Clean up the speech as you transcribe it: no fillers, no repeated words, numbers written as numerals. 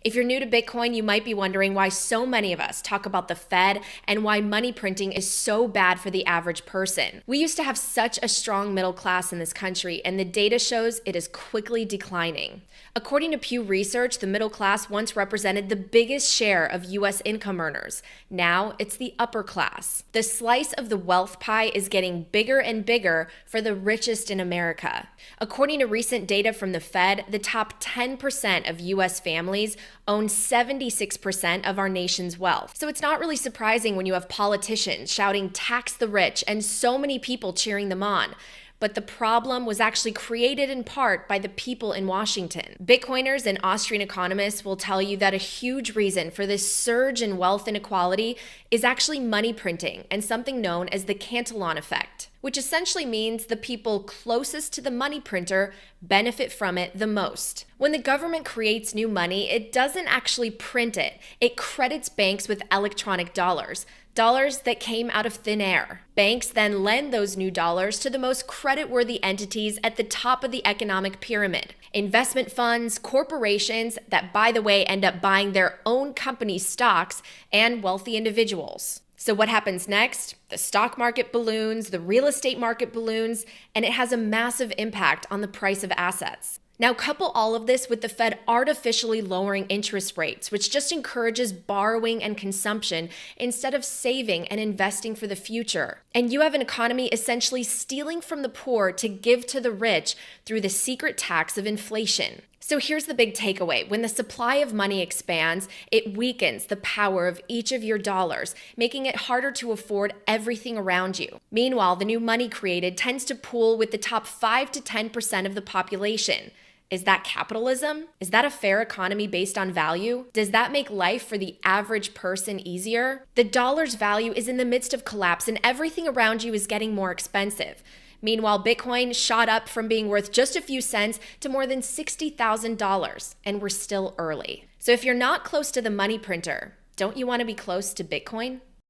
If you're new to Bitcoin, you might be wondering why so many of us talk about the Fed and why money printing is so bad for the average person. We used to have such a strong middle class in this country, and the data shows it is quickly declining. According to Pew Research, the middle class once represented the biggest share of U.S. income earners. Now it's the upper class. The slice of the wealth pie is getting bigger and bigger for the richest in America. According to recent data from the Fed, the top 10% of U.S. families own 76% of our nation's wealth. So it's not really surprising when you have politicians shouting tax the rich and so many people cheering them on. But the problem was actually created in part by the people in Washington. Bitcoiners and Austrian economists will tell you that a huge reason for this surge in wealth inequality is actually money printing and something known as the Cantillon effect, which essentially means the people closest to the money printer benefit from it the most. When the government creates new money, it doesn't actually print it. It credits banks with electronic dollars that came out of thin air. Banks then lend those new dollars to the most creditworthy entities at the top of the economic pyramid. Investment funds, corporations that, by the way, end up buying their own company's stocks, and wealthy individuals. So what happens next? The stock market balloons, the real estate market balloons, and it has a massive impact on the price of assets. Now couple all of this with the Fed artificially lowering interest rates, which just encourages borrowing and consumption instead of saving and investing for the future. And you have an economy essentially stealing from the poor to give to the rich through the secret tax of inflation. So here's the big takeaway. When the supply of money expands, it weakens the power of each of your dollars, making it harder to afford everything around you. Meanwhile, the new money created tends to pool with the top 5 to 10% of the population. Is that capitalism? Is that a fair economy based on value? Does that make life for the average person easier? The dollar's value is in the midst of collapse and everything around you is getting more expensive. Meanwhile, Bitcoin shot up from being worth just a few cents to more than $60,000, and we're still early. So if you're not close to the money printer, don't you want to be close to Bitcoin?